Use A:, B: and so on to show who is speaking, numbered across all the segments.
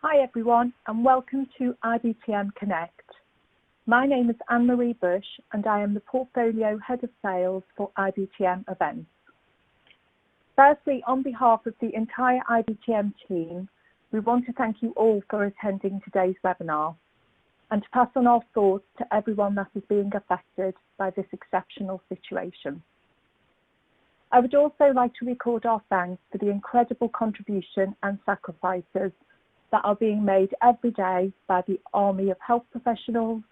A: Hi everyone and welcome to IBTM Connect. My name is Anne-Marie Bush and I am the Portfolio Head of Sales for IBTM Events. Firstly, on behalf of the entire IBTM team, we want to thank you all for attending today's webinar and to pass on our thoughts to everyone that is being affected by this exceptional situation. I would also like to record our thanks for the incredible contribution and sacrifices that are being made every day by the army of health professionals,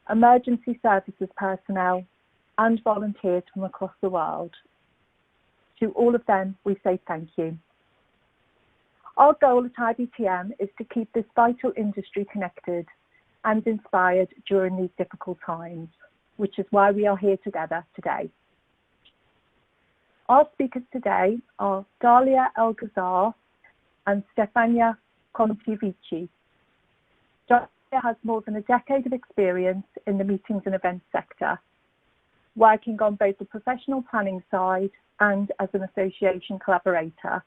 A: emergency services personnel, and volunteers from across the world. To all of them, we say thank you. Our goal at IBTM is to keep this vital industry connected and inspired during these difficult times, which is why we are here together today. Our speakers today are Dalia Elgazar and Stefania Contivici. Dalia has more than a decade of experience in the meetings and events sector, working on both the professional planning side and as an association collaborator.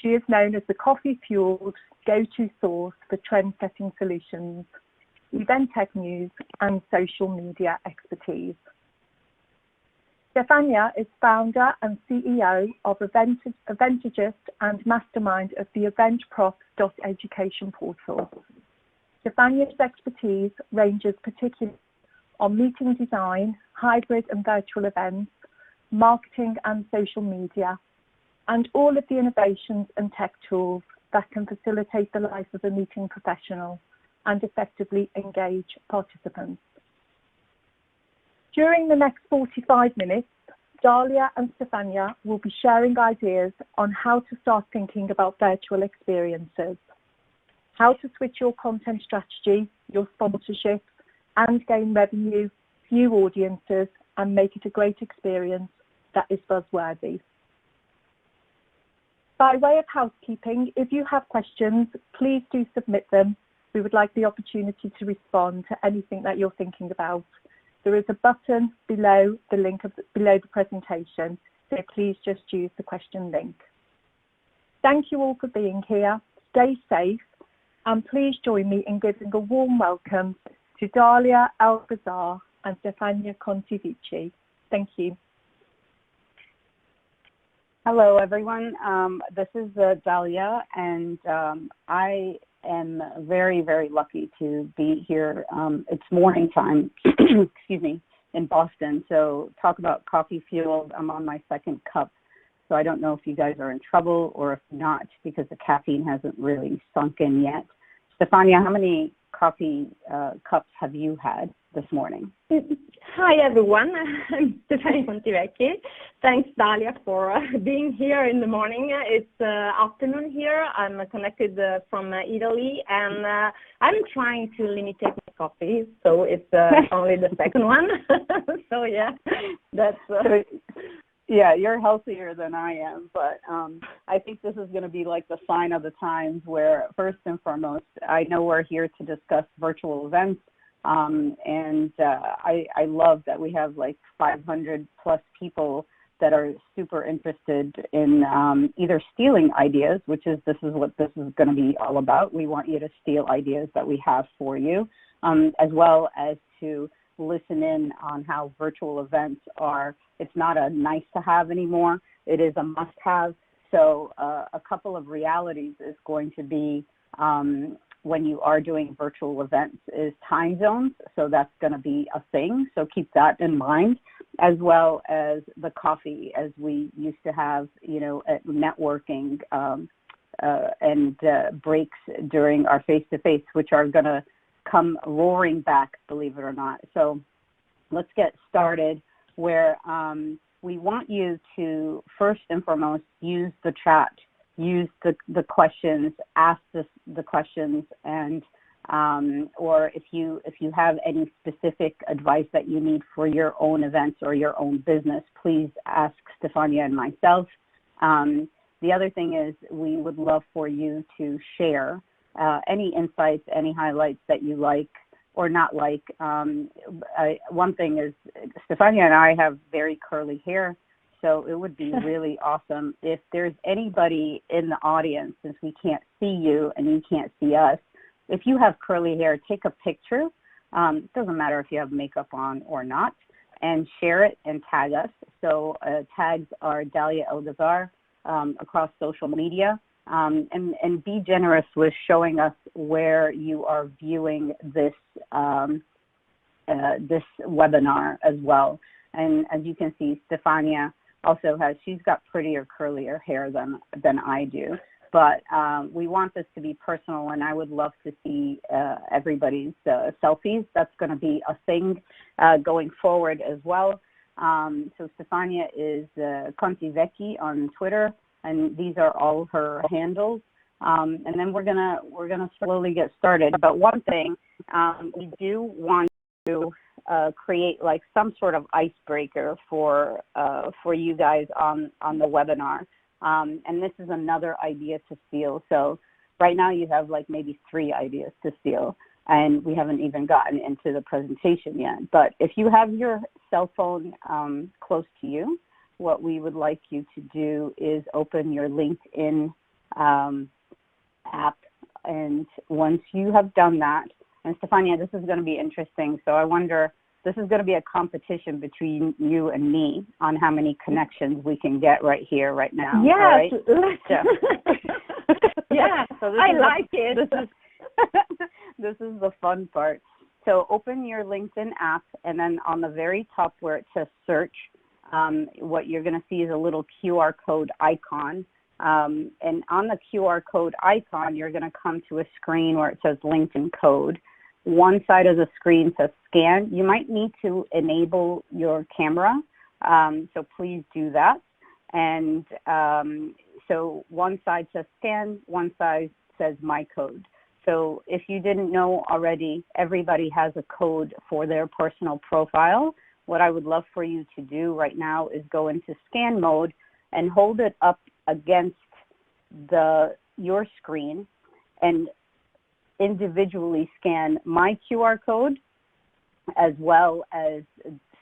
A: She is known as the coffee-fueled go-to source for trend-setting solutions, event tech news, and social media expertise. Stefania is founder and CEO of Eventagist and mastermind of the eventprof.education portal. Stefania's expertise ranges particularly on meeting design, hybrid and virtual events, marketing and social media, and all of the innovations and tech tools that can facilitate the life of a meeting professional and effectively engage participants. During the next 45 minutes, Dalia and Stefania will be sharing ideas on how to start thinking about virtual experiences, how to switch your content strategy, your sponsorship, and gain revenue, new audiences, and make it a great experience that is buzzworthy. By way of housekeeping, if you have questions, please do submit them. We would like the opportunity to respond to anything that you're thinking about. There is a button below the link below the presentation, so please just use the question link. Thank you all for being here. Stay safe, and please join me in giving a warm welcome to Dalia Elgazar and Stefania Contivici. Thank you.
B: Hello, everyone. This is Dalia, and I am very, very lucky to be here. It's morning time, excuse me, in Boston. So talk about coffee fueled. I'm on my second cup. So I don't know if you guys are in trouble or if not, because the caffeine hasn't really sunk in yet. Stefania, how many coffee cups have you had this morning?
C: Hi, everyone. I'm Stefania Contivici. Thanks, Dalia, for being here in the morning. It's afternoon here. I'm connected from Italy, and I'm trying to limit my coffee, so it's only the second one. So, yeah, that's...
B: Yeah, you're healthier than I am, but I think this is going to be like the sign of the times where, first and foremost, I know we're here to discuss virtual events, and I love that we have like 500 plus people that are super interested in either stealing ideas, which is this is what this is going to be all about. We want you to steal ideas that we have for you, as well as to listen in on how virtual events are. It's not a nice to have anymore. It is a must have. So a couple of realities is going to be when you are doing virtual events is time zones. So that's going to be a thing. So keep that in mind, as well as the coffee, as we used to have, you know, at networking and breaks during our face-to-face, which are going to come roaring back, believe it or not. So let's get started where we want you to first and foremost use the chat, use the questions, ask the questions, and or if you have any specific advice that you need for your own events or your own business, please ask Stefania and myself. The other thing is we would love for you to share any insights, any highlights that you like or not like. One thing is Stefania and I have very curly hair, So it would be really awesome if there's anybody in the audience, since we can't see you and you can't see us, if you have curly hair, take a picture. It doesn't matter if you have makeup on or not, and share it and tag us. So tags are Dalia Eldazar across social media. And be generous with showing us where you are viewing this this webinar as well. And as you can see, Stefania also she's got prettier, curlier hair than I do. But we want this to be personal, and I would love to see everybody's selfies. That's going to be a thing going forward as well. So Stefania is Conti Vecchi on Twitter, and these are all her handles. And then we're gonna slowly get started. But one thing, we do want to create like some sort of icebreaker for you guys on the webinar. And this is another idea to steal. So right now you have like maybe 3 ideas to steal, and we haven't even gotten into the presentation yet. But if you have your cell phone close to you, what we would like you to do is open your LinkedIn app. And once you have done that, and Stefania, this is going to be interesting. So I wonder, this is going to be a competition between you and me on how many connections we can get right here, right now.
C: Yes.
B: Right?
C: Yeah. Yeah.
B: So
C: I like it.
B: This is the fun part. So open your LinkedIn app, and then on the very top where it says search, what you're going to see is a little QR code icon. And on the QR code icon, you're going to come to a screen where it says LinkedIn code. One side of the screen says scan. You might need to enable your camera, so please do that. And so one side says scan, one side says my code. So if you didn't know already, everybody has a code for their personal profile. What I would love for you to do right now is go into scan mode and hold it up against your screen and individually scan my QR code as well as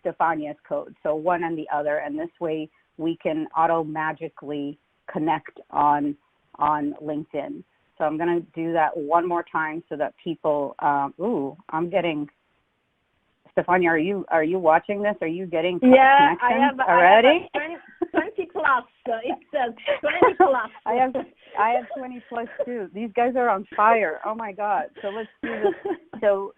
B: Stefania's code. So one and the other, and this way we can auto-magically connect on LinkedIn. So I'm going to do that one more time so that people, I'm getting, Stefania, are you watching this? Are you getting connections already?
C: I have 20 plus. It says 20 plus.
B: I have 20 plus too. These guys are on fire. Oh my God. So let's do this.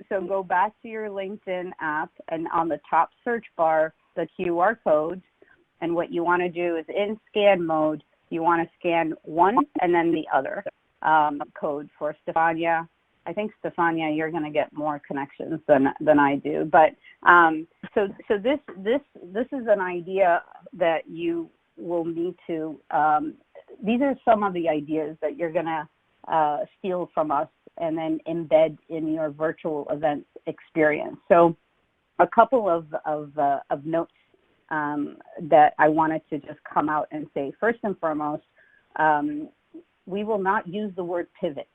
B: So go back to your LinkedIn app, and on the top search bar, the QR codes. And what you want to do is in scan mode, you want to scan one and then the other code for Stefania. I think, Stefania, you're going to get more connections than I do. But so this is an idea that you will need to. These are some of the ideas that you're going to steal from us and then embed in your virtual events experience. So a couple of notes that I wanted to just come out and say. First and foremost, we will not use the word pivot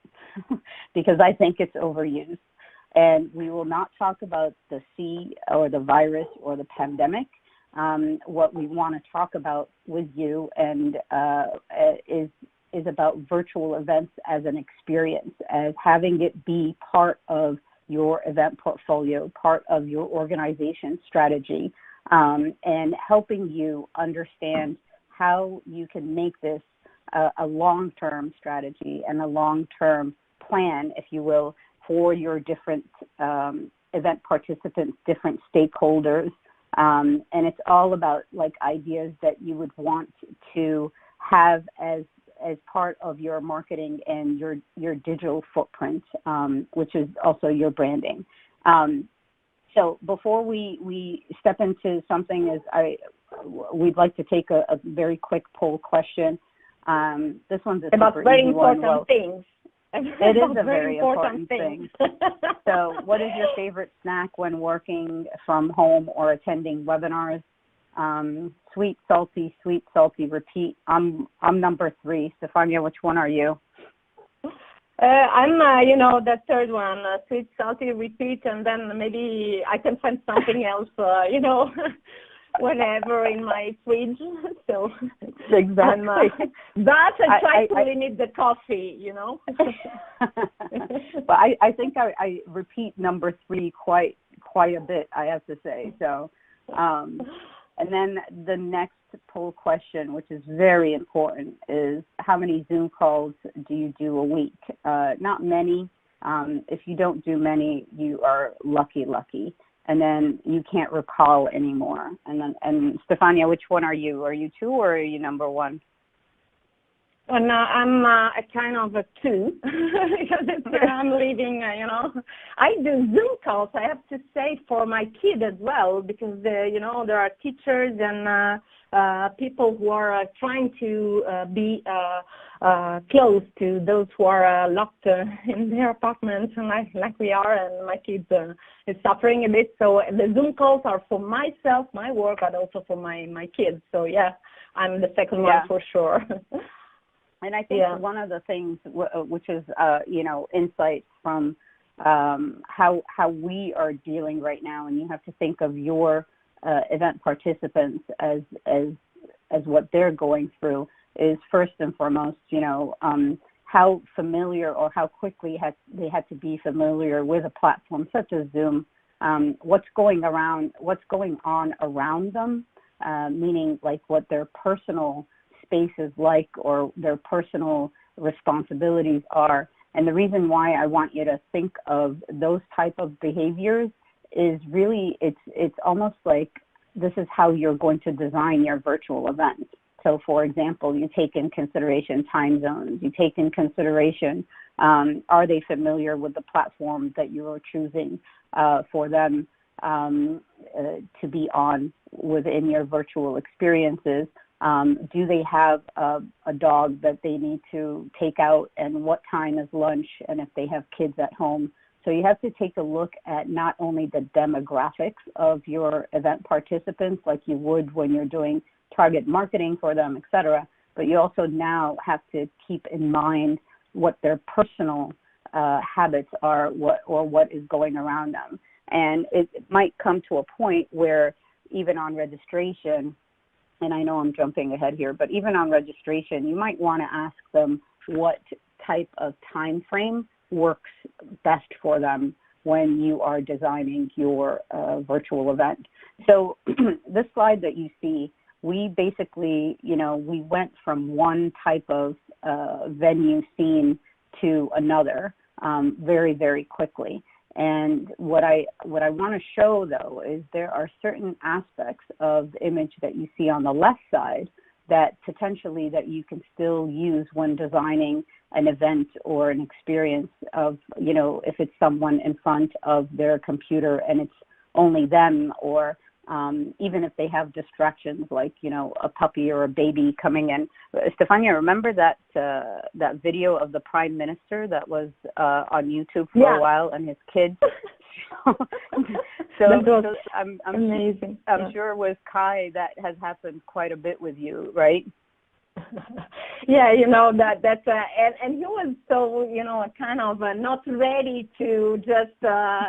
B: because I think it's overused. And we will not talk about the C or the virus or the pandemic. What we want to talk about with you and is about virtual events as an experience, as having it be part of your event portfolio, part of your organization strategy, and helping you understand how you can make this a long-term strategy and a long-term plan, if you will, for your different event participants, different stakeholders. And it's all about like ideas that you would want to have as part of your marketing and your digital footprint, which is also your branding. So before we step into something, we'd like to take a very quick poll question. This one's
C: about very important things.
B: It is a very important thing. So what is your favorite snack when working from home or attending webinars? Sweet, salty, repeat. I'm number 3. Stefania, which one are you?
C: I'm, the third one, sweet, salty, repeat, and then maybe I can find something else, whatever in my fridge. So
B: exactly.
C: But I try to limit the coffee, you know.
B: But I think I repeat number 3 quite a bit, I have to say. So, and then the next poll question, which is very important, is how many Zoom calls do you do a week? Not many. If you don't do many, you are lucky. And then you can't recall anymore. And Stefania, which one are you? Are you 2 or are you number 1?
C: And I'm a kind of a 2 because I'm leaving, you know. I do Zoom calls, I have to say, for my kid as well, because, you know, there are teachers and people who are trying to be close to those who are locked in their apartments, and like we are, and my kid is suffering a bit. So the Zoom calls are for myself, my work, but also for my kids. So, yeah, I'm the second one for sure.
B: And I think one of the things, which is, you know, insights from how we are dealing right now, and you have to think of your event participants as what they're going through, is first and foremost, you know, how familiar or how quickly they had to be familiar with a platform such as Zoom, what's going on around them, meaning like what their personal space is like or their personal responsibilities are. And the reason why I want you to think of those type of behaviors is really, it's almost like this is how you're going to design your virtual events. So, for example, you take in consideration time zones. You take in consideration, are they familiar with the platform that you are choosing for them to be on within your virtual experiences? Do they have a dog that they need to take out, and what time is lunch, and if they have kids at home? So you have to take a look at not only the demographics of your event participants like you would when you're doing target marketing for them, et cetera, but you also now have to keep in mind what their personal habits are, what is going around them. And it might come to a point where even on registration, and I know I'm jumping ahead here, but even on registration, you might want to ask them what type of time frame works best for them when you are designing your virtual event. So this slide that you see, we basically, you know, we went from one type of venue scene to another very, very quickly. And what I want to show, though, is there are certain aspects of the image that you see on the left side that potentially that you can still use when designing an event or an experience of, you know, if it's someone in front of their computer and it's only them, or even if they have distractions like, you know, a puppy or a baby coming in. Stefania, remember that video of the Prime Minister that was on YouTube for a while, and his kids? so I'm amazing. I'm sure with Kai that has happened quite a bit with you, right?
C: Yeah, you know, that's and he was so, you know, kind of not ready to just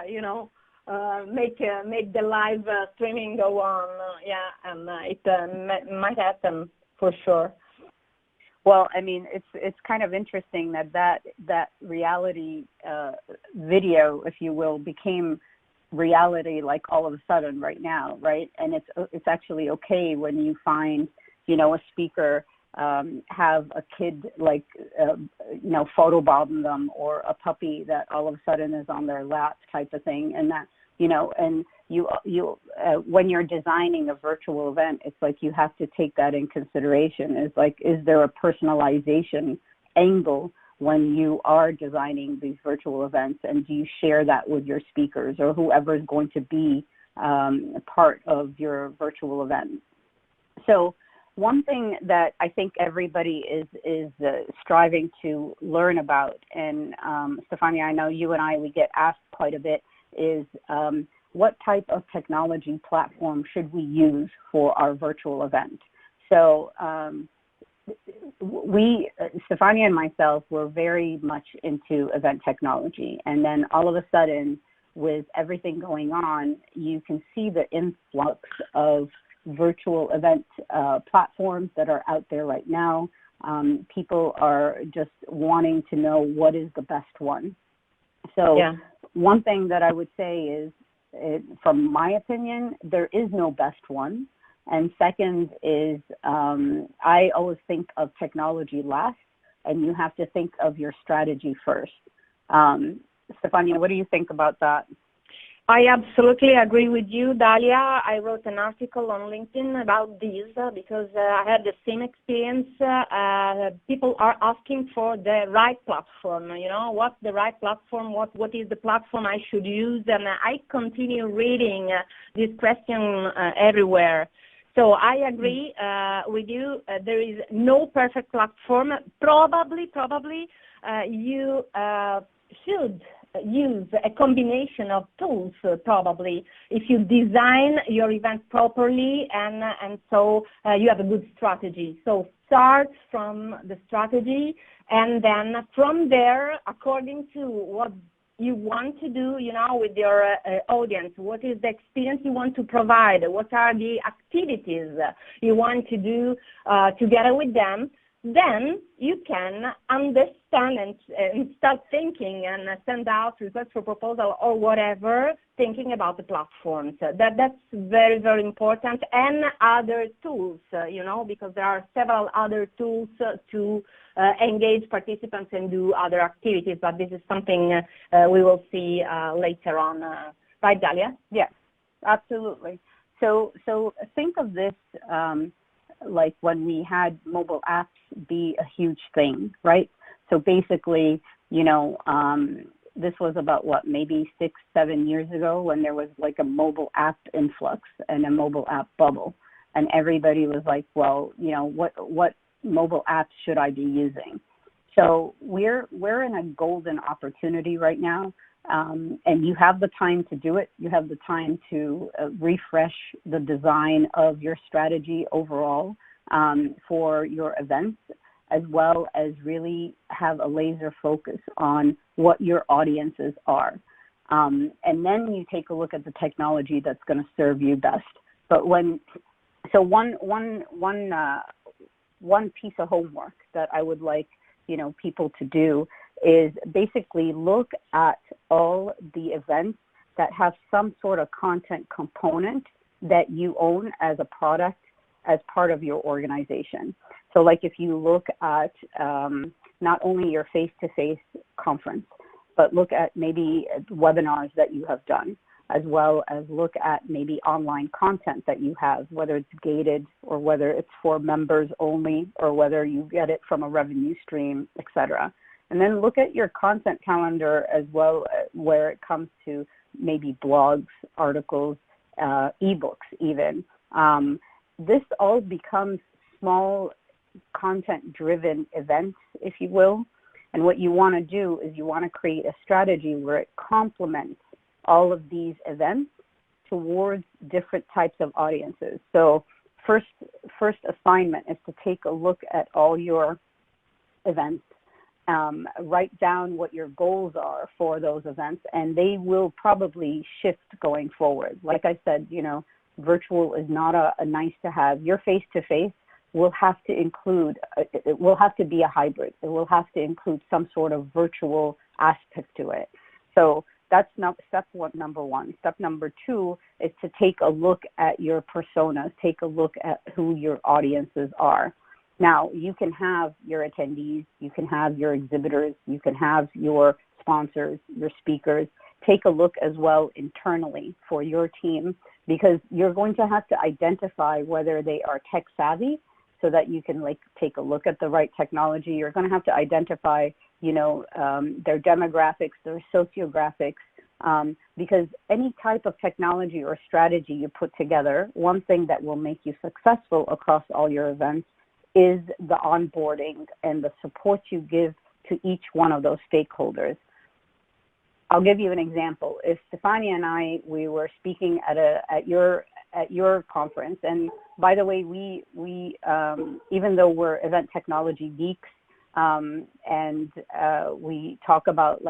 C: you know, make the live streaming go on, and it might happen for sure.
B: Well, I mean, it's kind of interesting that reality video, if you will, became reality like all of a sudden right now, right? And it's actually okay when you find, you know, a speaker have a kid like you know, photobomb them, or a puppy that all of a sudden is on their lap type of thing, and that, you know, and you when you're designing a virtual event, it's like you have to take that in consideration. Is like, is there a personalization angle when you are designing these virtual events, and do you share that with your speakers or whoever is going to be part of your virtual event? So one thing that I think everybody is striving to learn about, and Stefania, I know you and we get asked quite a bit, is what type of technology platform should we use for our virtual event? So Stefania and myself, were very much into event technology, and then all of a sudden, with everything going on, you can see the influx of virtual event platforms that are out there right now. People are just wanting to know what is the best one. So one thing that I would say is, from my opinion, there is no best one. And second is, I always think of technology last, and you have to think of your strategy first. Stefania, what do you think about that?
C: I absolutely agree with you, Dalia. I wrote an article on LinkedIn about this because I had the same experience. People are asking for the right platform. What's the right platform? What is the platform I should use? And I continue reading this question everywhere. So I agree with you. There is no perfect platform. Probably you should use a combination of tools, probably, if you design your event properly and so you have a good strategy. So start from the strategy, and then from there, according to what you want to do, with your audience, what is the experience you want to provide, what are the activities you want to do together with them, then you can understand and start thinking and send out requests for proposal or whatever, thinking about the platforms. That's very, very important. And other tools, because there are several other tools to engage participants and do other activities. But this is something we will see later on. Right, Dalia?
B: Yes, absolutely. So think of this like when we had mobile apps be a huge thing, right? So basically, this was about maybe 6-7 years ago, when there was like a mobile app influx and a mobile app bubble, and everybody was like, well, what mobile apps should I be using? So we're in a golden opportunity right now. And you have the time to do it. You have the time to refresh the design of your strategy overall for your events, as well as really have a laser focus on what your audiences are. And then you take a look at the technology that's going to serve you best. But one piece of homework that I would like people to do is basically look at all the events that have some sort of content component that you own as a product as part of your organization. So like if you look at not only your face-to-face conference, but look at maybe webinars that you have done, as well as look at maybe online content that you have, whether it's gated or whether it's for members only, or whether you get it from a revenue stream, et cetera. And then look at your content calendar as well, where it comes to maybe blogs, articles, ebooks even. This all becomes small content-driven events, if you will. And what you want to do is you want to create a strategy where it complements all of these events towards different types of audiences. So first assignment is to take a look at all your events. Write down what your goals are for those events, and they will probably shift going forward. Like I said, virtual is not a nice to have. Your face-to-face will have to include, it will have to be a hybrid. It will have to include some sort of virtual aspect to it. So that's step number one. Step number two is to take a look at your personas, take a look at who your audiences are. Now, you can have your attendees, you can have your exhibitors, you can have your sponsors, your speakers. Take a look as well internally for your team, because you're going to have to identify whether they are tech savvy so that you can take a look at the right technology. You're going to have to identify, their demographics, their sociographics, because any type of technology or strategy you put together, one thing that will make you successful across all your events is the onboarding and the support you give to each one of those stakeholders. I'll give you an example. If Stefania and we were speaking at your conference, and by the way, we even though we're event technology geeks, and we talk about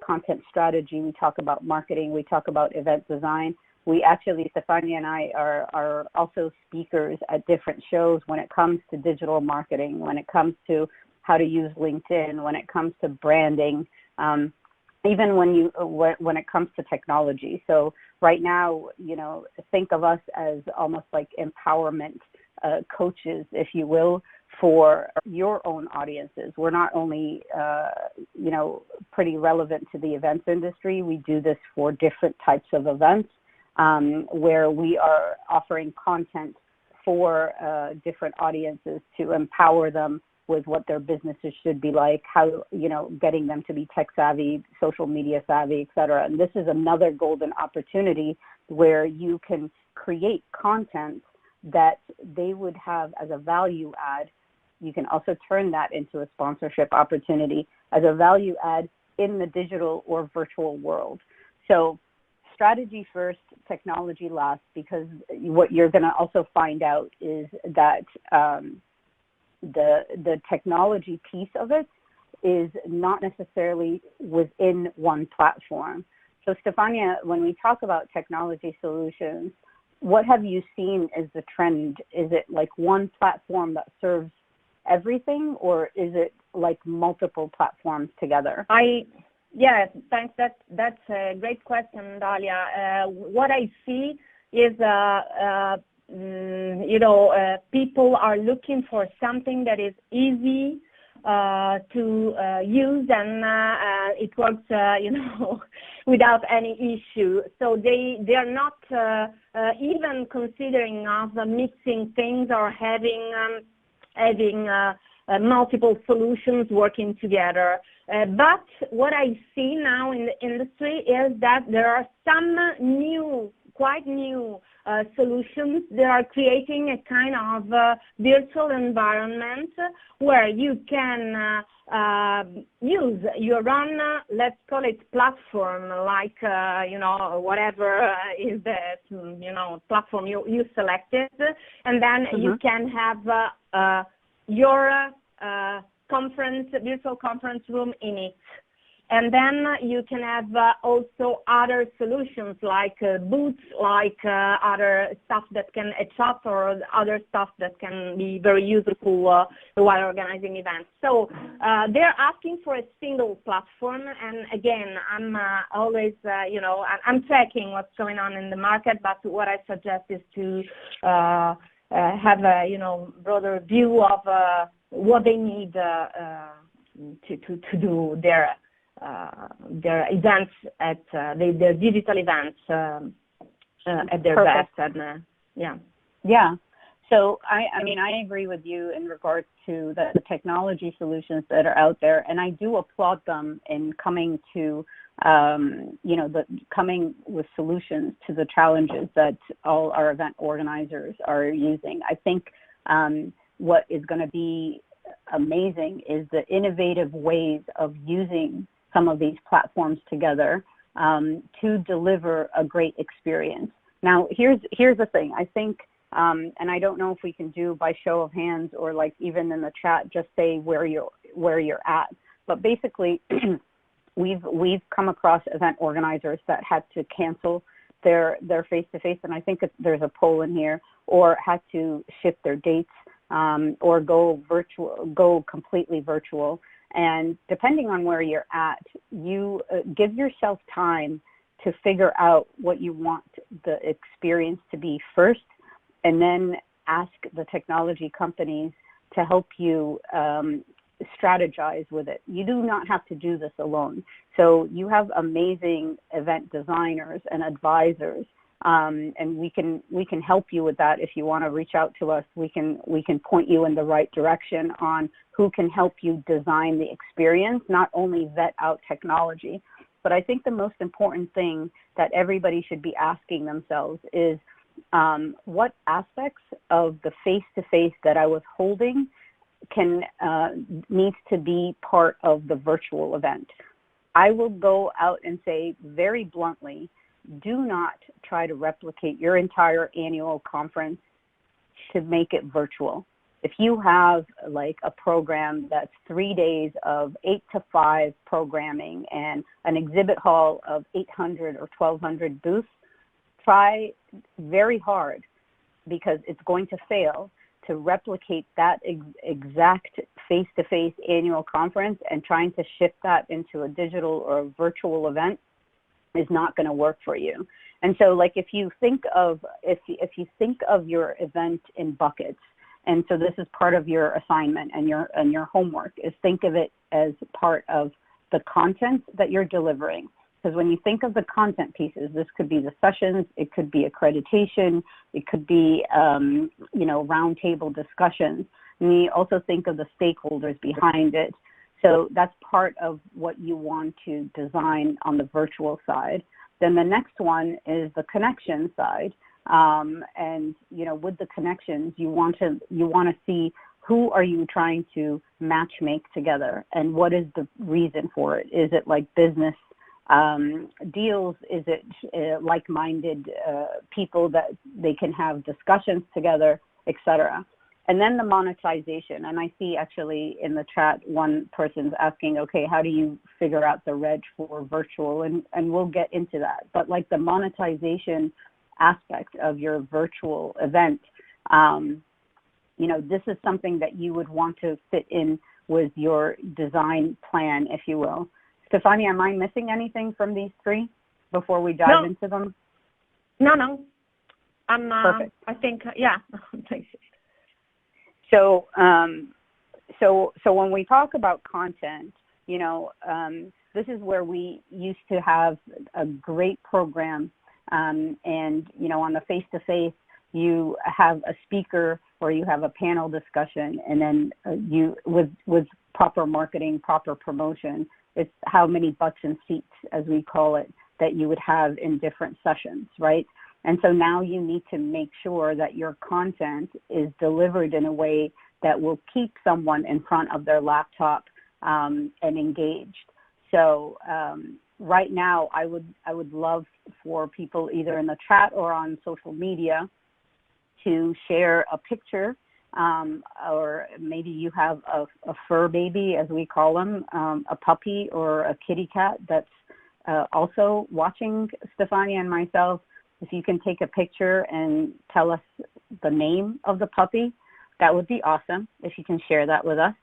B: content strategy, we talk about marketing, we talk about event design, we actually, Stefania and I are also speakers at different shows when it comes to digital marketing, when it comes to how to use LinkedIn, when it comes to branding, even when it comes to technology. So right now, think of us as almost like empowerment coaches, if you will, for your own audiences. We're not only, pretty relevant to the events industry. We do this for different types of events where we are offering content for different audiences to empower them with what their businesses should be like, how, getting them to be tech savvy, social media savvy, et cetera. And this is another golden opportunity where you can create content that they would have as a value add. You can also turn that into a sponsorship opportunity as a value add in the digital or virtual world. So strategy first, technology last, because what you're going to also find out is that the technology piece of it is not necessarily within one platform. So Stefania, when we talk about technology solutions, what have you seen as the trend? Is it like one platform that serves everything, or is it like multiple platforms together?
C: Yeah, thanks. That's a great question, Dalia. What I see is, people are looking for something that is easy to use, and it works, without any issue. So they are not even considering of mixing things or having multiple solutions working together. But what I see now in the industry is that there are some quite new solutions that are creating a kind of virtual environment where you can use your own, let's call it platform, like, whatever is the, platform you selected, and then you can have your virtual conference room in it. And then you can have also other solutions like booths, like other stuff that can chat, or other stuff that can be very useful while organizing events. So they're asking for a single platform. And again, I'm always, I'm checking what's going on in the market, but what I suggest is to have a, broader view of what they need to do their events at their digital events at their
B: Perfect.
C: best. And
B: yeah. So I agree with you in regards to the technology solutions that are out there, and I do applaud them in coming to coming with solutions to the challenges that all our event organizers are using. I think what is going to be amazing is the innovative ways of using some of these platforms together to deliver a great experience. Now, here's the thing. I think, and I don't know if we can do by show of hands or like even in the chat, just say where you're at. But basically, we've come across event organizers that had to cancel their face-to-face, and I think there's a poll in here, or had to shift their dates or go completely virtual. And depending on where you're at, you give yourself time to figure out what you want the experience to be first, and then ask the technology companies to help you strategize with it. You do not have to do this alone. So you have amazing event designers and advisors, and we can help you with that. If you want to reach out to us, we can point you in the right direction on who can help you design the experience, not only vet out technology. But I think the most important thing that everybody should be asking themselves is what aspects of the face-to-face that I was holding needs to be part of the virtual event. I will go out and say very bluntly, do not try to replicate your entire annual conference to make it virtual. If you have like a program that's 3 days of 8 to 5 programming and an exhibit hall of 800 or 1,200 booths, try very hard, because it's going to fail, to replicate that exact face-to-face annual conference, and trying to shift that into a digital or a virtual event is not going to work for you. And so, like, if you think of your event in buckets, and so this is part of your assignment and your homework, is think of it as part of the content that you're delivering. Because when you think of the content pieces, this could be the sessions, it could be accreditation, it could be, roundtable discussions. And you also think of the stakeholders behind it. So that's part of what you want to design on the virtual side. Then the next one is the connection side. And, with the connections, you want to see who are you trying to match make together, and what is the reason for it? Is it like business deals? Is it like-minded people that they can have discussions together, etc.? And then the monetization. And I see actually in the chat one person's asking, okay, how do you figure out the reg for virtual? And we'll get into that. But like the monetization aspect of your virtual event, this is something that you would want to fit in with your design plan, if you will. Stefania, am I missing anything from these three before we dive into them?
C: No.
B: Perfect.
C: I think, yeah. Thanks.
B: So when we talk about content, this is where we used to have a great program, and on the face-to-face, you have a speaker or you have a panel discussion, and then you with proper marketing, proper promotion, it's how many butts and seats, as we call it, that you would have in different sessions, right? And so now you need to make sure that your content is delivered in a way that will keep someone in front of their laptop and engaged. So right now, I would love for people either in the chat or on social media to share a picture, or maybe you have a fur baby, as we call them, a puppy or a kitty cat that's also watching Stefania and myself. If you can take a picture and tell us the name of the puppy, that would be awesome if you can share that with us.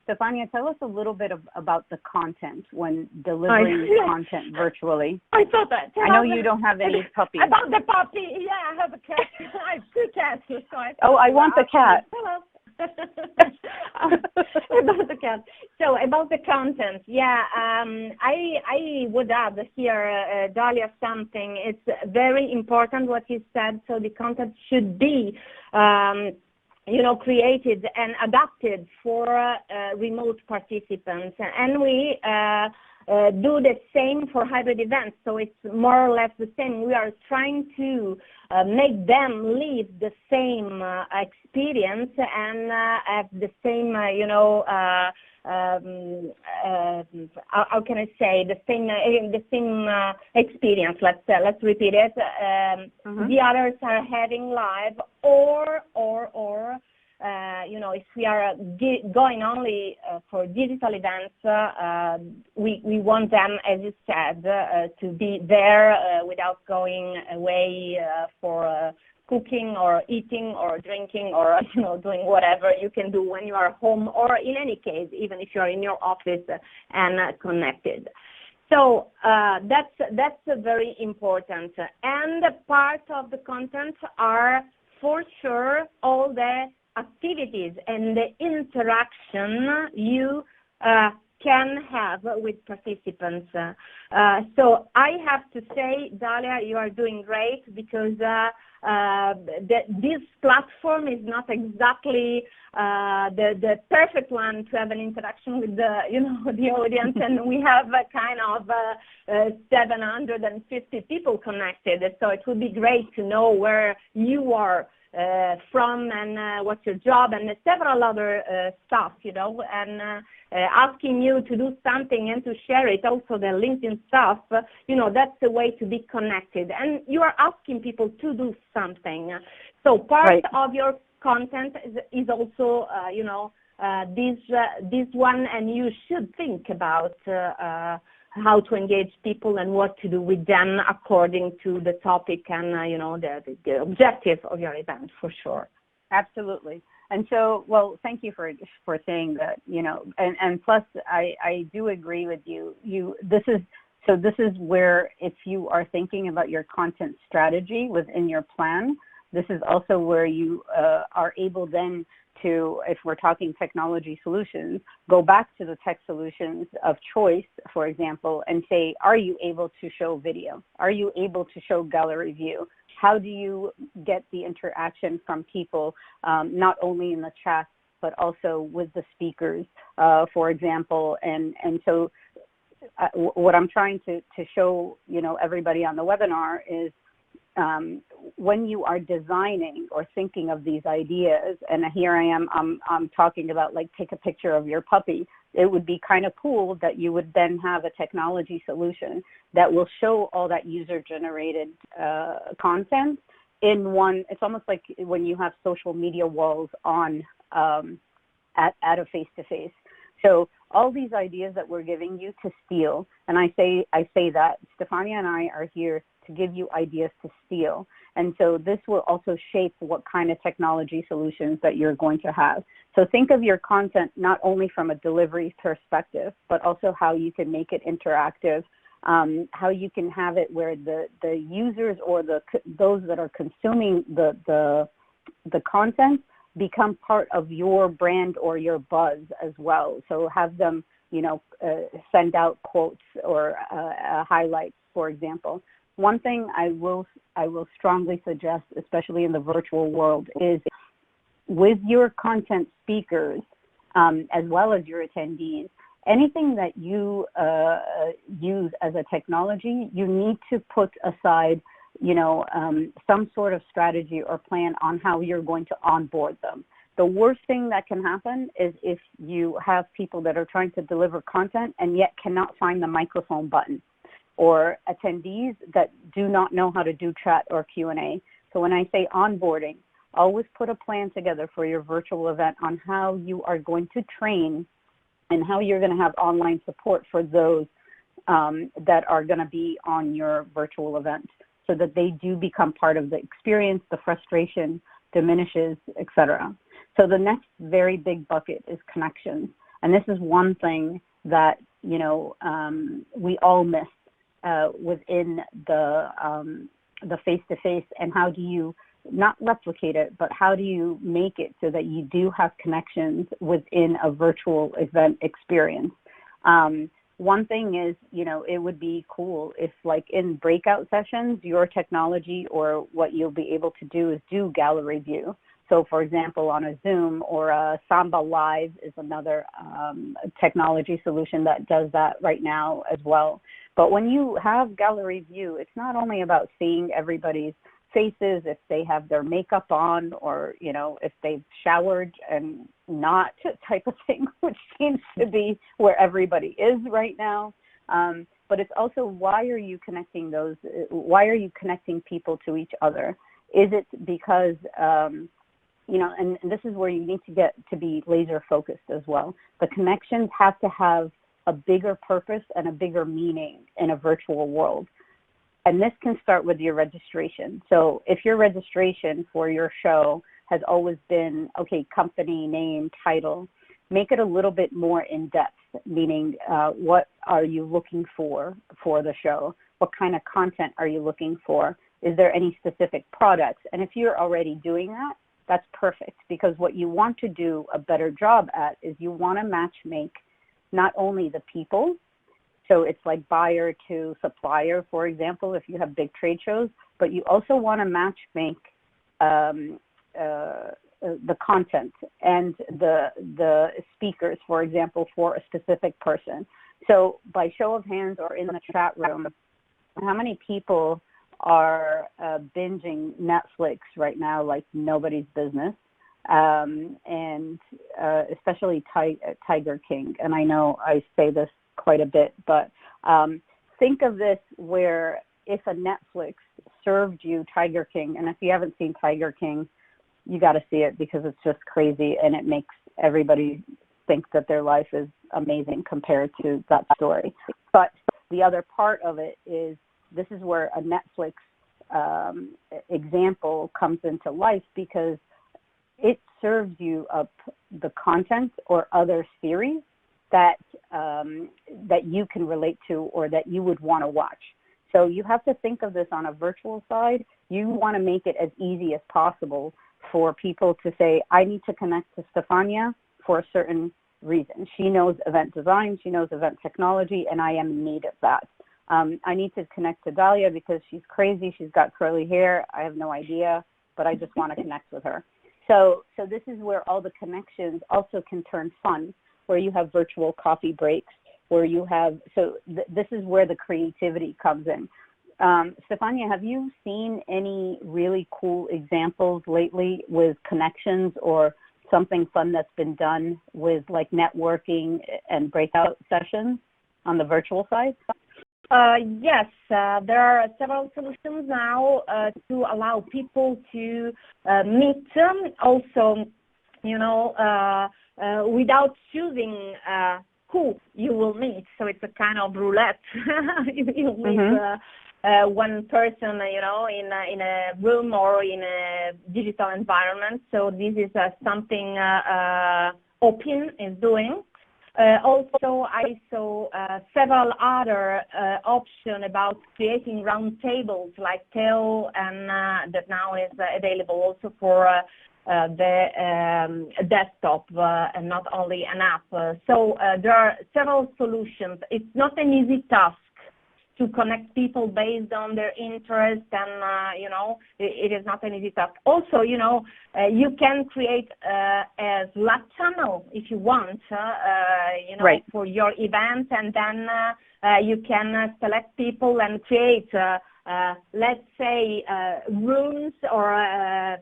B: Stefania, tell us a little bit about the content when delivering content virtually.
C: I thought that.
B: I know you don't have any puppies.
C: About the puppy, yeah, I have a cat. I have two cats. So
B: I want the cat.
C: Hello. About the cat. So about the content, yeah, I would add here, Dalia, something. It's very important what you said. So the content should be, created and adapted for remote participants, and we do the same for hybrid events. So it's more or less the same. We are trying to make them live the same experience and have the same, how can I say, the same experience. Let's repeat it. The others are having live, or if we are going only for digital events, we want them, as you said, to be there without going away for cooking or eating or drinking or doing whatever you can do when you are home, or in any case, even if you are in your office and connected. So that's very important. And part of the content are for sure all the activities and the interaction you can have with participants. So I have to say, Dalia, you are doing great, because this platform is not exactly the perfect one to have an interaction with the audience, and we have a kind of 750 people connected. So it would be great to know where you are from and what's your job and several other stuff, and asking you to do something and to share it, also the LinkedIn stuff, that's the way to be connected. And you are asking people to do something. So part of your content is also, this one, and you should think about how to engage people and what to do with them according to the topic and, the objective of your event, for sure.
B: Absolutely. And so, well, thank you for saying that, and plus I do agree with you. This is where, if you are thinking about your content strategy within your plan, this is also where you are able then to, if we're talking technology solutions, go back to the tech solutions of choice, for example, and say, are you able to show video? Are you able to show gallery view? How do you get the interaction from people, not only in the chat, but also with the speakers, for example? And so what I'm trying to show, everybody on the webinar is, when you are designing or thinking of these ideas, and here I am, I'm talking about like take a picture of your puppy. It would be kind of cool that you would then have a technology solution that will show all that user-generated content in one. It's almost like when you have social media walls on at a face-to-face. So all these ideas that we're giving you to steal, and I say that Stefania and I are here to give you ideas to steal. And so this will also shape what kind of technology solutions that you're going to have. So think of your content not only from a delivery perspective, but also how you can make it interactive, how you can have it where the users or those that are consuming the content become part of your brand or your buzz as well. So have them, send out quotes or highlights, for example. One thing I will strongly suggest, especially in the virtual world, is with your content speakers, as well as your attendees, anything that you use as a technology, you need to put aside some sort of strategy or plan on how you're going to onboard them. The worst thing that can happen is if you have people that are trying to deliver content and yet cannot find the microphone button, or attendees that do not know how to do chat or Q&A. So when I say onboarding, always put a plan together for your virtual event on how you are going to train and how you're going to have online support for those that are going to be on your virtual event, so that they do become part of the experience, the frustration diminishes, etc. So the next very big bucket is connections. And this is one thing that, we all miss within the face-to-face, and how do you not replicate it, but how do you make it so that you do have connections within a virtual event experience? One thing is, it would be cool if, like in breakout sessions, your technology or what you'll be able to do is do gallery view. So, for example, on a Zoom or a Samba Live is another technology solution that does that right now as well. But when you have gallery view, it's not only about seeing everybody's faces, if they have their makeup on, or, if they've showered and not, type of thing, which seems to be where everybody is right now. But it's also, why are you connecting people to each other? Is it because, and this is where you need to get to be laser focused as well. The connections have to have a bigger purpose and a bigger meaning in a virtual world. And this can start with your registration. So if your registration for your show has always been, okay, company, name, title, make it a little bit more in-depth, meaning what are you looking for the show? What kind of content are you looking for? Is there any specific products? And if you're already doing that, that's perfect, because what you want to do a better job at is you want to match make not only the people, so it's like buyer to supplier, for example, if you have big trade shows, but you also want to match make the content and the speakers, for example, for a specific person. So by show of hands or in the chat room, how many people are binging Netflix right now like nobody's business? And especially Tiger King. And I know I say this quite a bit, but think of this where if a Netflix served you Tiger King, and if you haven't seen Tiger King, you got to see it, because it's just crazy and it makes everybody think that their life is amazing compared to that story. But the other part of it is this is where a Netflix example comes into life, because it serves you up the content or other series that that you can relate to or that you would want to watch. So you have to think of this on a virtual side. You want to make it as easy as possible for people to say, I need to connect to Stefania for a certain reason. She knows event design, she knows event technology, and I am in need of that. I need to connect to Dalia because she's crazy, she's got curly hair, I have no idea, but I just want to connect with her. So this is where all the connections also can turn fun, where you have virtual coffee breaks, where you have, this is where the creativity comes in. Stefania, have you seen any really cool examples lately with connections or something fun that's been done with like networking and breakout sessions on the virtual side?
C: Yes, there are several solutions now to allow people to meet, also, you know, without choosing who you will meet. So it's a kind of roulette. You meet one person, you know, in a room or in a digital environment. So this is something Open is doing. Also, I saw several other options about creating round tables like Theo, and that now is available also for the desktop and not only an app. So there are several solutions. It's not an easy task to connect people based on their interest, and you know, it is not an easy task. Also, you know, you can create a Slack channel if you want, you know, right, for your event, and then you can select people and create, let's say, rooms or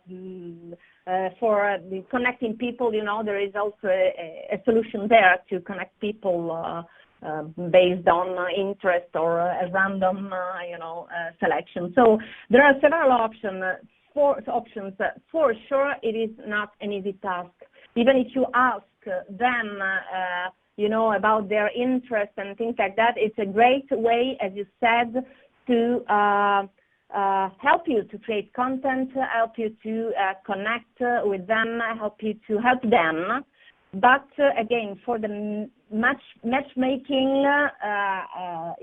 C: for connecting people. You know, there is also a solution there to connect people based on interest or a random, you know, selection. So there are several options. For sure, it is not an easy task. Even if you ask them, you know, about their interest and things like that, it's a great way, as you said, to help you to create content, help you to connect with them, help you to help them. But again, for the matchmaking, I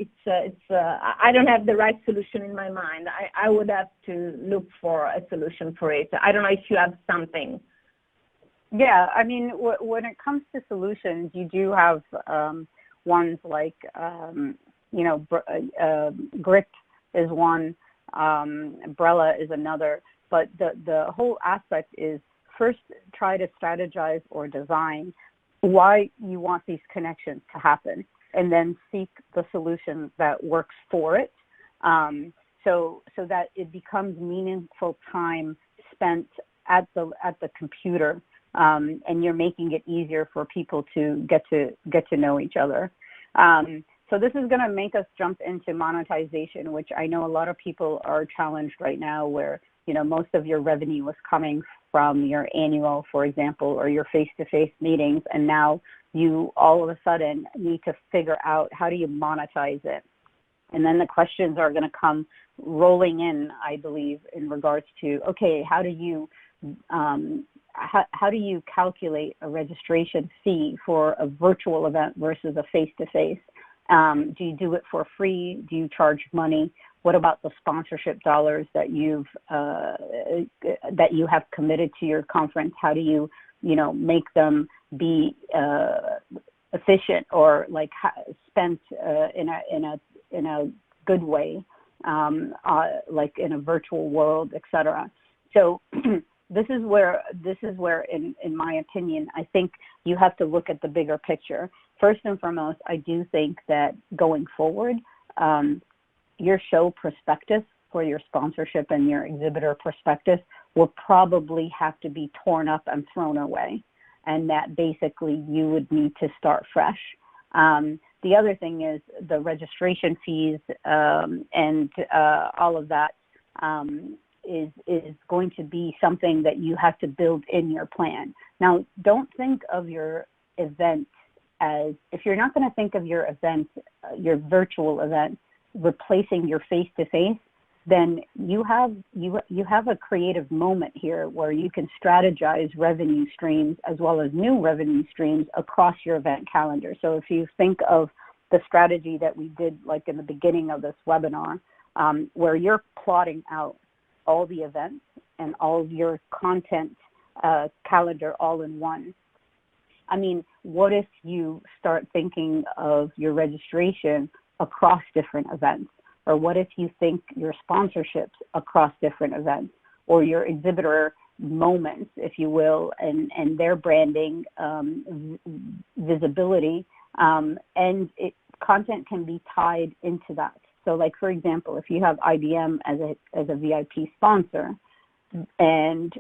C: don't have the right solution in my mind. I would have to look for a solution for it. I don't know if you have something.
B: Yeah, I mean, when it comes to solutions, you do have ones like, you know, Grit is one, Umbrella is another, but the whole aspect is first try to strategize or design why you want these connections to happen, and then seek the solution that works for it, so that it becomes meaningful time spent at the computer, and you're making it easier for people to get to know each other. So this is going to make us jump into monetization, which I know a lot of people are challenged right now, where, you know, most of your revenue is coming from your annual, for example, or your face-to-face meetings, and now you all of a sudden need to figure out how do you monetize it. And then the questions are going to come rolling in, I believe, in regards to, okay, how do you calculate a registration fee for a virtual event versus a face-to-face? Do you do it for free? Do you charge money? What about the sponsorship dollars that you have committed to your conference? How do you make them be efficient or like spent in a good way, like in a virtual world, etc. So this is where, in my opinion, I think you have to look at the bigger picture. First and foremost, I do think that going forward, your show prospectus for your sponsorship and your exhibitor prospectus will probably have to be torn up and thrown away, and that basically you would need to start fresh. The other thing is the registration fees and all of that is going to be something that you have to build in your plan. Now, don't think of your event as, if you're not going to think of your event, your virtual event, replacing your face-to-face, then you have a creative moment here where you can strategize revenue streams as well as new revenue streams across your event calendar. So if you think of the strategy that we did like in the beginning of this webinar, where you're plotting out all the events and all of your content calendar all in one. I mean, what if you start thinking of your registration across different events? Or what if you think your sponsorships across different events, or your exhibitor moments, if you will, and their branding visibility, and content can be tied into that. So like, for example, if you have IBM as a VIP sponsor, and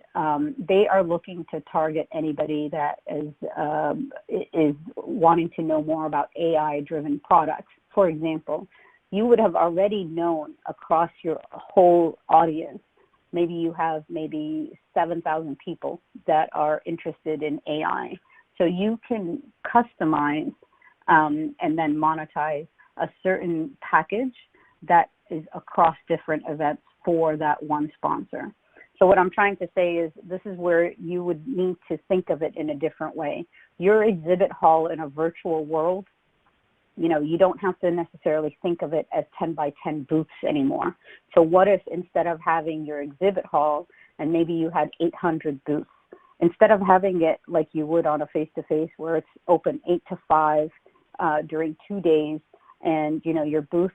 B: they are looking to target anybody that is wanting to know more about AI-driven products, for example, you would have already known across your whole audience, maybe you have 7,000 people that are interested in AI. So you can customize and then monetize a certain package that is across different events for that one sponsor. So what I'm trying to say is this is where you would need to think of it in a different way. Your exhibit hall in a virtual world, you know, you don't have to necessarily think of it as 10 by 10 booths anymore. So what if instead of having your exhibit hall and maybe you had 800 booths, instead of having it like you would on a face-to-face where it's open 8 to 5 during 2 days, and, you know, your booth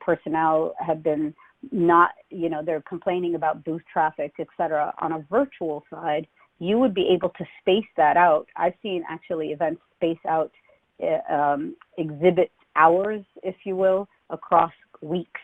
B: personnel have been not, you know, they're complaining about booth traffic, et cetera. On a virtual side, you would be able to space that out. I've seen actually events space out exhibit hours, if you will, across weeks.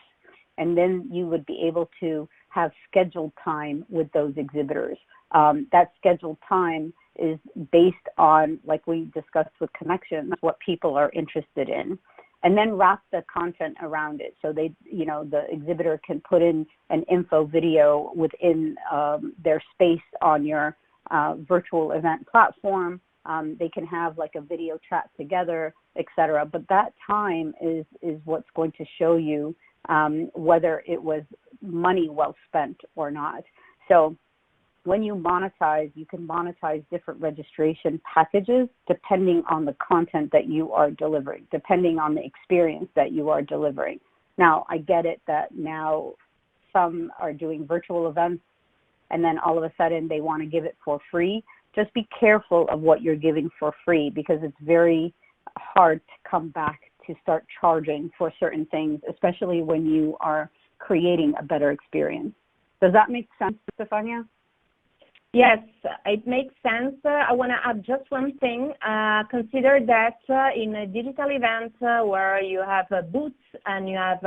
B: And then you would be able to have scheduled time with those exhibitors. That scheduled time is based on, like we discussed with Connections, what people are interested in. And then wrap the content around it. So they, you know, the exhibitor can put in an info video within their space on your virtual event platform. They can have like a video chat together, et cetera. But that time is what's going to show you whether it was money well spent or not. So when you monetize, you can monetize different registration packages depending on the content that you are delivering, depending on the experience that you are delivering. Now, I get it that now some are doing virtual events and then all of a sudden they want to give it for free. Just be careful of what you're giving for free, because it's very hard to come back to start charging for certain things, especially when you are creating a better experience. Does that make sense, Stefania?
C: Yes, it makes sense. I want to add just one thing. Consider that in a digital event where you have booths and you have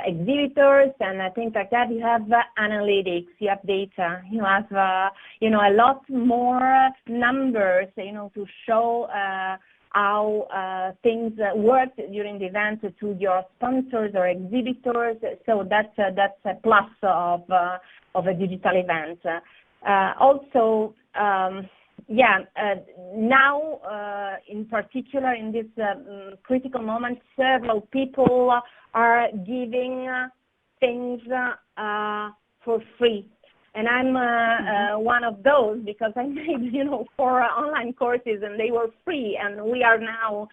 C: exhibitors and things like that, you have analytics, you have data, you have, a lot more numbers, to show how things worked during the event to your sponsors or exhibitors. So that's a plus of a digital event. Also, now, in particular, in this critical moment, several people are giving things for free. And I'm one of those, because I made, 4 online courses and they were free. And we are now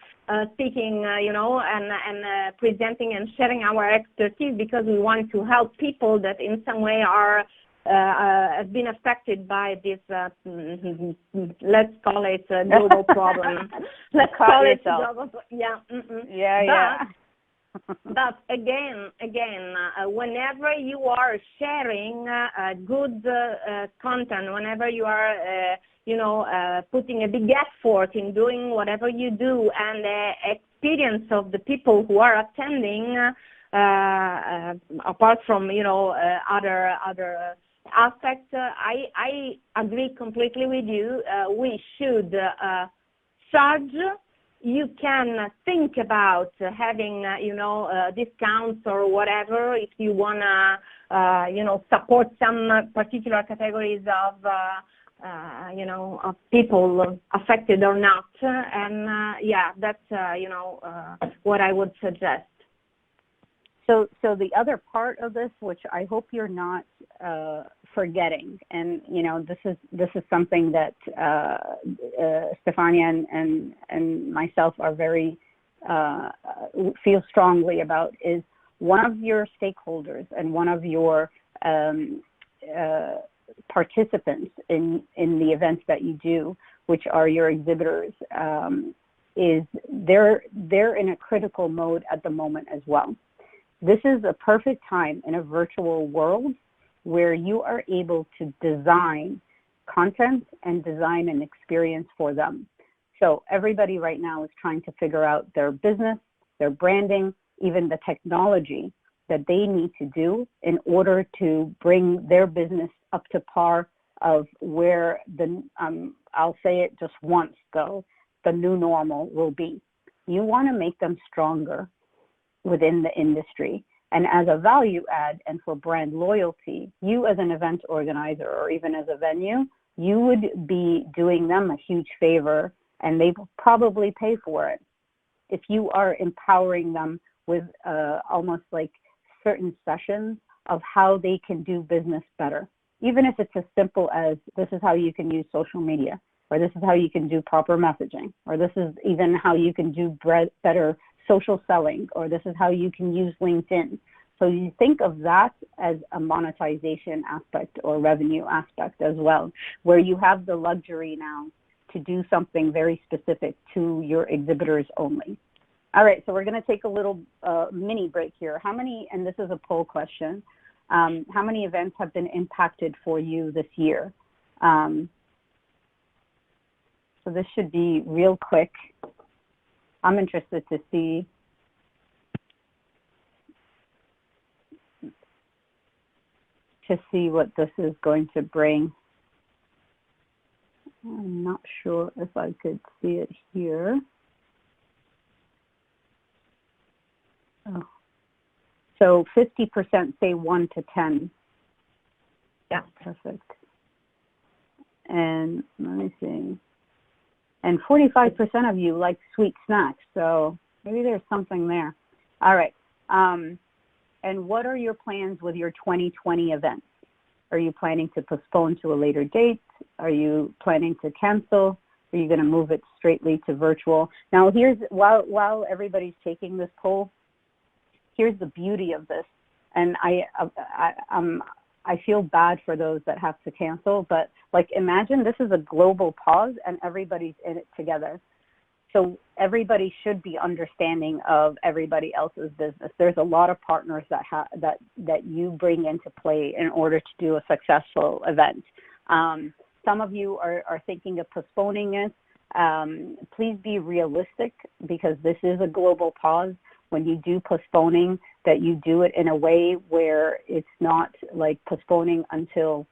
C: speaking, and presenting and sharing our expertise, because we want to help people that in some way are have been affected by this, let's call it a global problem. Let's call it global. Yeah. But again, whenever you are sharing good content, whenever you are, putting a big effort in doing whatever you do, and the experience of the people who are attending, apart from other aspects, I agree completely with you. We should charge. You can think about having, discounts or whatever if you wanna, support some particular categories people affected or not. Yeah, that's, what I would suggest.
B: So the other part of this, which I hope you're not forgetting, and this is something that Stefania and myself are very feel strongly about, is one of your stakeholders and one of your participants in the events that you do, which are your exhibitors, is they're in a critical mode at the moment as well. This is a perfect time in a virtual world where you are able to design content and design an experience for them. So everybody right now is trying to figure out their business, their branding, even the technology that they need to do in order to bring their business up to par of where I'll say it just once though, the new normal will be. You want to make them stronger within the industry. And as a value add and for brand loyalty, you as an event organizer or even as a venue, you would be doing them a huge favor, and they will probably pay for it if you are empowering them with almost like certain sessions of how they can do business better. Even if it's as simple as, this is how you can use social media, or this is how you can do proper messaging, or this is even how you can do better social selling, or this is how you can use LinkedIn. So you think of that as a monetization aspect or revenue aspect as well, where you have the luxury now to do something very specific to your exhibitors only. All right, so we're going to take a little mini break here. How many, and this is a poll question, how many events have been impacted for you this year? So this should be real quick. I'm interested to see what this is going to bring. I'm not sure if I could see it here. Oh. So 50% say 1 to 10. Yeah, perfect. And let me see. And 45% of you like sweet snacks, so maybe there's something there. All right. And what are your plans with your 2020 events? Are you planning to postpone to a later date? Are you planning to cancel? Are you going to move it straightly to virtual? Now, here's, while everybody's taking this poll, here's the beauty of this. And I feel bad for those that have to cancel, but like imagine this is a global pause and everybody's in it together. So everybody should be understanding of everybody else's business. There's a lot of partners that you bring into play in order to do a successful event. Some of you are thinking of postponing it. Please be realistic, because this is a global pause. When you do postponing, that you do it in a way where it's not like postponing until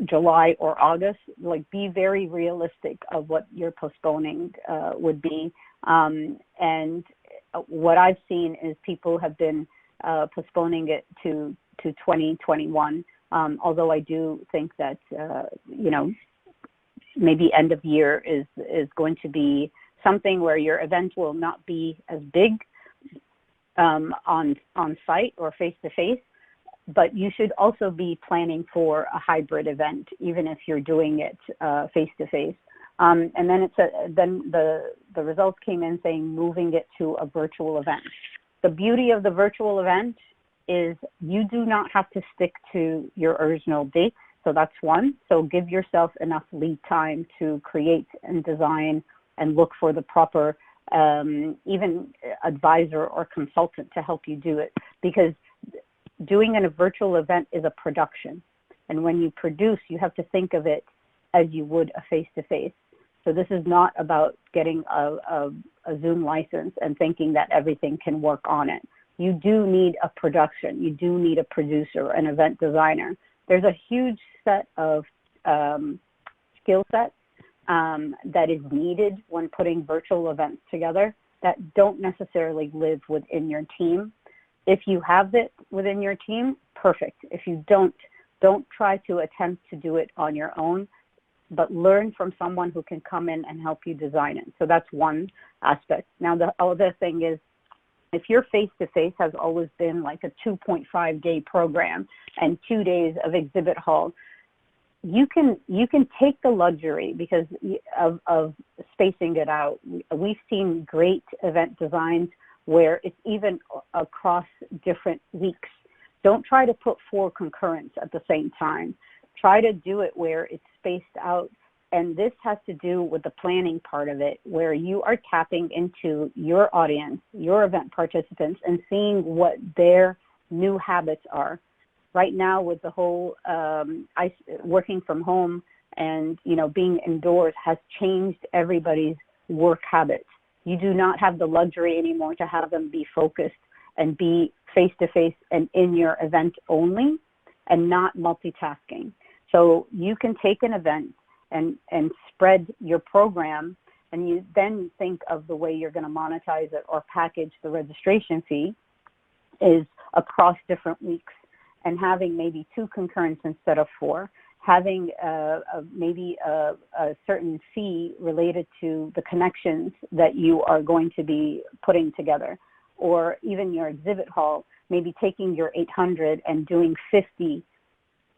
B: July or August. Like, be very realistic of what your postponing would be. And what I've seen is people have been postponing it to 2021. Although I do think that, maybe end of year is going to be something where your event will not be as big on site or face-to-face, but you should also be planning for a hybrid event, even if you're doing it face-to-face. And then then the results came in saying moving it to a virtual event. The beauty of the virtual event is you do not have to stick to your original dates. So that's one. So give yourself enough lead time to create and design and look for the proper even advisor or consultant to help you do it. Because doing a virtual event is a production. And when you produce, you have to think of it as you would a face-to-face. So this is not about getting a Zoom license and thinking that everything can work on it. You do need a production. You do need a producer, an event designer. There's a huge set of skill sets that is needed when putting virtual events together that don't necessarily live within your team. If you have it within your team, perfect. If you don't, Don't try to attempt to do it on your own, but learn from someone who can come in and help you design it. So that's one aspect. Now, the other thing is, if your face-to-face has always been like a 2.5-day program and 2 days of exhibit hall, you can take the luxury because of spacing it out. We've seen great event designs where it's even across different weeks. Don't try to put 4 concurrents at the same time. Try to do it where it's spaced out. And this has to do with the planning part of it, where you are tapping into your audience, your event participants, and seeing what their new habits are. Right now, with the whole working from home and being indoors has changed everybody's work habits. You do not have the luxury anymore to have them be focused and be face-to-face and in your event only and not multitasking. So you can take an event and spread your program, and you then think of the way you're going to monetize it or package the registration fee is across different weeks, and having maybe 2 concurrents instead of 4, having maybe a certain fee related to the connections that you are going to be putting together, or even your exhibit hall, maybe taking your 800 and doing 50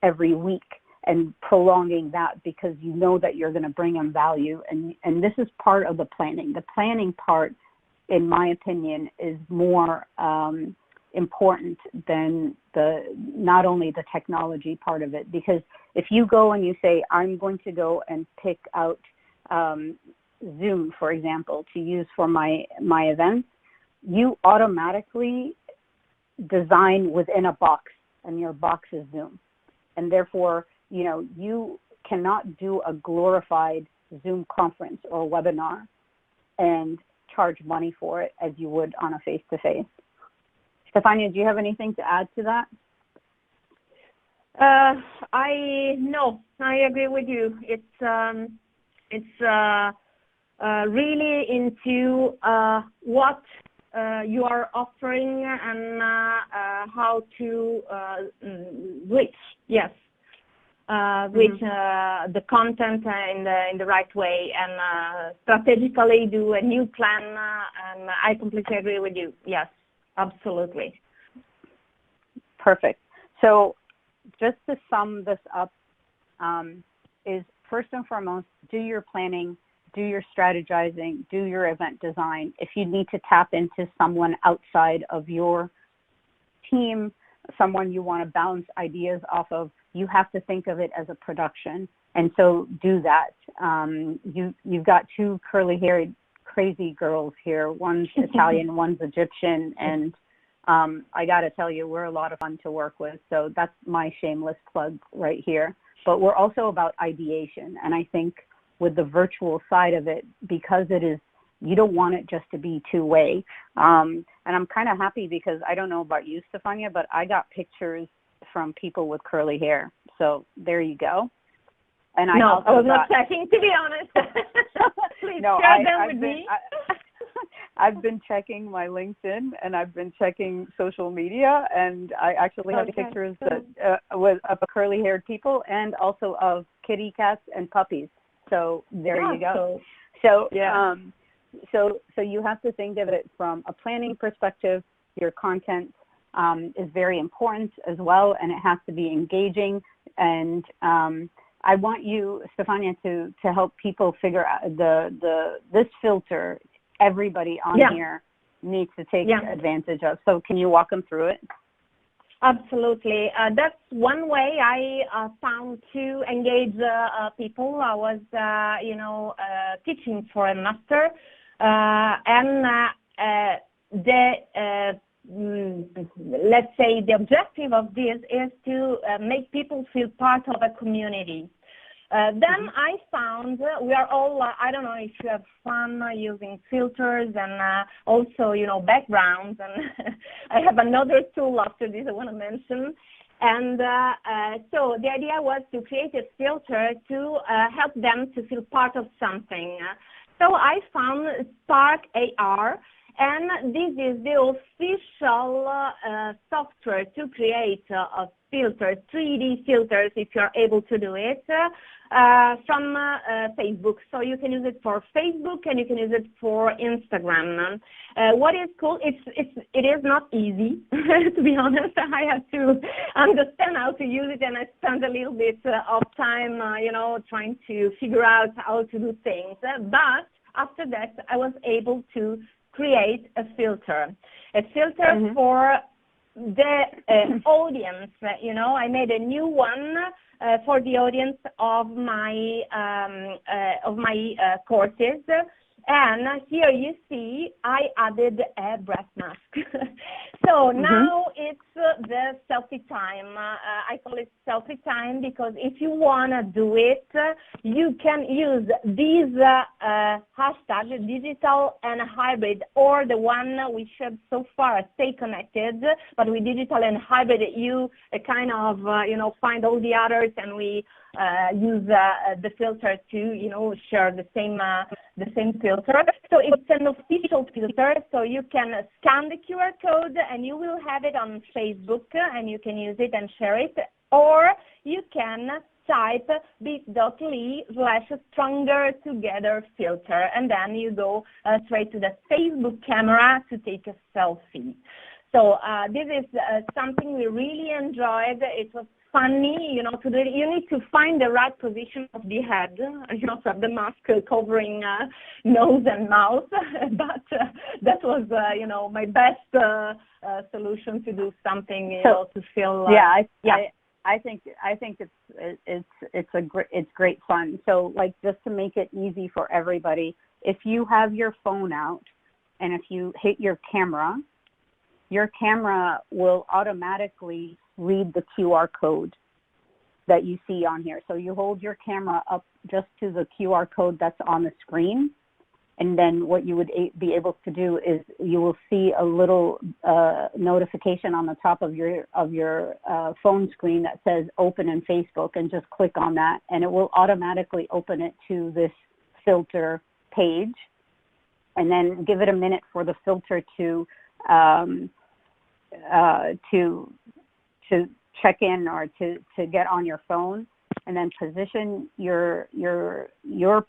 B: every week and prolonging that because you know that you're going to bring them value. And this is part of the planning. The planning part, in my opinion, is more important than not only the technology part of it. Because if you go and you say, I'm going to go and pick out Zoom, for example, to use for my events, you automatically design within a box, and your box is Zoom. And therefore, you cannot do a glorified Zoom conference or webinar and charge money for it as you would on a face-to-face. Stefania, do you have anything to add to that? I agree with you. It's really into what you are offering and how to reach. Yes. Reach the content in the right way and strategically do a new plan. And I completely agree with you. Yes, absolutely. Perfect. So just to sum this up, is first and foremost, do your planning, do your strategizing, do your event design. If you need to tap into someone outside of your team, someone you want to bounce ideas off of, you have to think of it as a production. And so do that. You've got 2 curly-haired crazy girls here. One's Italian, one's Egyptian. And I got to tell you, we're a lot of fun to work with. So that's my shameless plug right here. But we're also about ideation. And I think with the virtual side of it, because it is, you don't want it just to be two-way. And I'm kind of happy because I don't know about you, Stefania, but I got pictures from people with curly hair. So there you go. And I
C: was not checking, to be honest. Please share them with me.
B: I've been checking my LinkedIn and I've been checking social media, and I actually have pictures that of curly-haired people and also of kitty cats and puppies. So there you go. So yeah. So you have to think of it from a planning perspective. Your content is very important as well, and it has to be engaging. And I want you, Stefania, to help people figure out this filter. Everybody on here needs to take advantage of. So can you walk them through it?
C: Absolutely. That's one way I found to engage people. I was, teaching for a master, and let's say the objective of this is to make people feel part of a community. Then I found we are all, I don't know if you have fun using filters and also, backgrounds. And I have another tool after this I want to mention. And so the idea was to create a filter to help them to feel part of something. So I found Spark AR, And this is the official software to create filters, 3D filters, if you're able to do it, from Facebook. So you can use it for Facebook and you can use it for Instagram. What is cool, it is not easy, to be honest. I have to understand how to use it, and I spent a little bit of time, trying to figure out how to do things. But after that, I was able to create a filter for the audience. I made a new one for the audience of my courses. And here you see I added a breath mask. So now it's the selfie time. I call it selfie time because if you want to do it, you can use these hashtag, digital and hybrid, or the one we shared so far, stay connected. But with digital and hybrid, you kind of, find all the others, and we use the filter to, share the same filter. So it's an official filter, so you can scan the QR code and you will have it on Facebook and you can use it and share it, or you can type bit.ly/stronger-together filter, and then you go straight to the Facebook camera to take a selfie. So this is something we really enjoyed. It was funny, you need to find the right position of the head, to have the mask covering nose and mouth. But that was, my best solution to do something, to feel.
B: I think it's great fun. So, like, just to make it easy for everybody, if you have your phone out and if you hit your camera will automatically read the QR code that you see on here. So you hold your camera up just to the QR code that's on the screen, and then what you would be able to do is you will see a little notification on the top of your phone screen that says open in Facebook, and just click on that, and it will automatically open it to this filter page, and then give it a minute for the filter to check in or to get on your phone, and then position your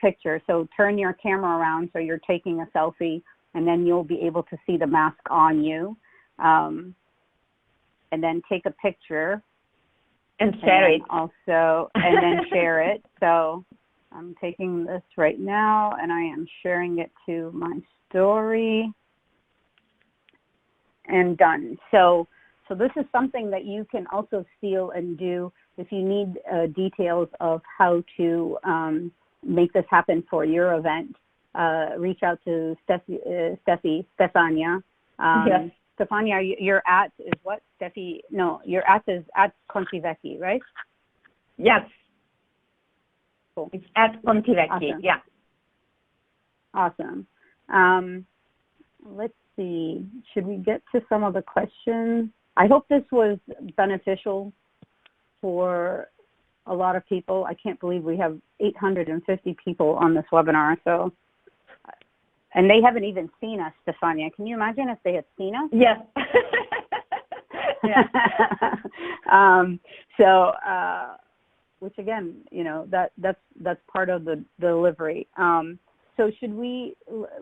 B: picture. So turn your camera around so you're taking a selfie, and then you'll be able to see the mask on you, and then take a picture
C: and share it
B: also, and then share it. So I'm taking this right now and I am sharing it to my story, and done. So this is something that you can also steal and do if you need details of how to make this happen for your event. Reach out to Stefania.
C: Yes.
B: Stefania, your at is what? Your at is at Contivecchi, right?
C: Yes.
B: Cool.
C: It's at Contivecchi,
B: awesome.
C: Yeah.
B: Awesome. Let's see. Should we get to some of the questions? I hope this was beneficial for a lot of people. I can't believe we have 850 people on this webinar. So, and they haven't even seen us, Stefania. Can you imagine if they had seen us?
C: Yes.
B: Yeah. Which again, that's part of the delivery. So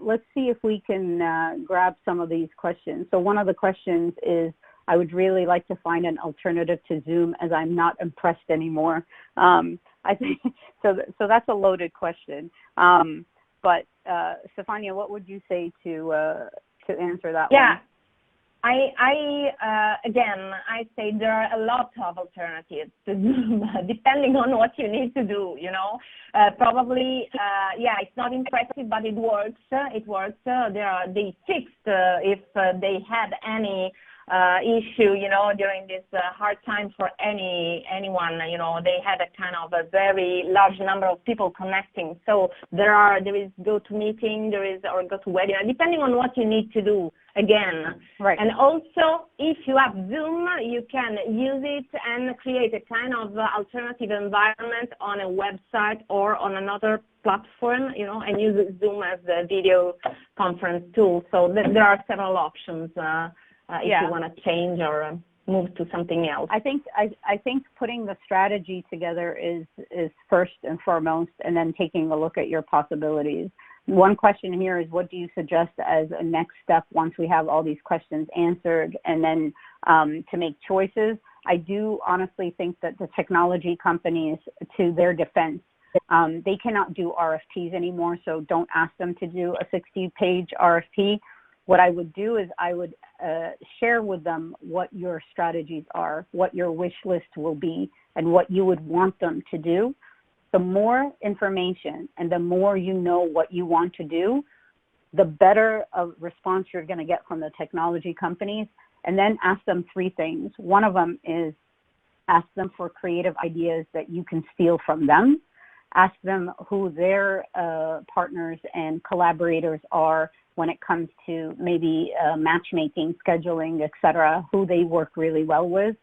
B: let's see if we can grab some of these questions. So one of the questions is, I would really like to find an alternative to Zoom as I'm not impressed anymore. I think so that's a loaded question. But Stefania, what would you say to answer that one?
C: I say there are a lot of alternatives to Zoom, depending on what you need to do, Probably, it's not impressive, but it works. They fixed if they had any issue, during this hard time for anyone. They had a kind of a very large number of people connecting. So there is GoToMeeting, or GoToWebinar, depending on what you need to do. Again,
B: right.
C: And also, if you have Zoom, you can use it and create a kind of alternative environment on a website or on another platform, and use Zoom as the video conference tool. So there are several options if you want to change or move to something else.
B: I think putting the strategy together is first and foremost, and then taking a look at your possibilities. One question here is, what do you suggest as a next step once we have all these questions answered, and then to make choices? I do honestly think that the technology companies, to their defense, they cannot do RFPs anymore, so don't ask them to do a 60-page RFP. What I would do is I would share with them what your strategies are, what your wish list will be, and what you would want them to do. The more information and the more you know what you want to do, the better a response you're going to get from the technology companies. And then ask them three things. One of them is ask them for creative ideas that you can steal from them. Ask them who their partners and collaborators are when it comes to maybe matchmaking, scheduling, etc., who they work really well with.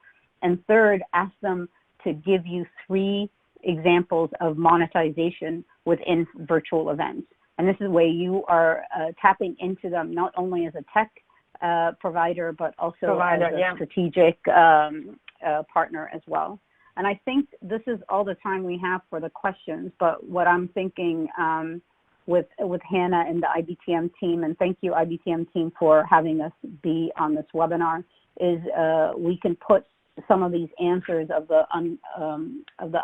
B: And third, ask them to give you 3 examples of monetization within virtual events. And this is where you are tapping into them not only as a tech provider, but also as a strategic partner as well. And I think this is all the time we have for the questions, but what I'm thinking with Hannah and the IBTM team, and thank you IBTM team for having us be on this webinar, is we can put some of these answers of the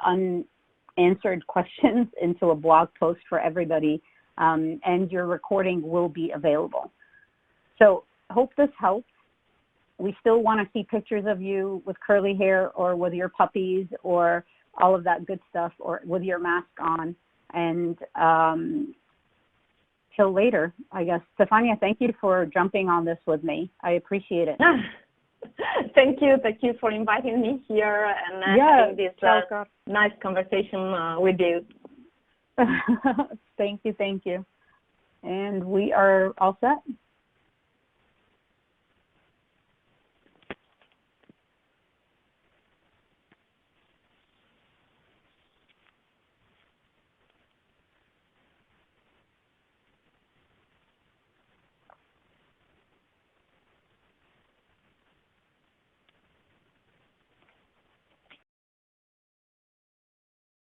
B: unanswered questions into a blog post for everybody, and your recording will be available. So hope this helps. We still want to see pictures of you with curly hair or with your puppies or all of that good stuff, or with your mask on. And till later, I guess. Stefania, thank you for jumping on this with me. I appreciate it.
C: Thank you for inviting me here and having this nice conversation with you.
B: Thank you. And we are all set.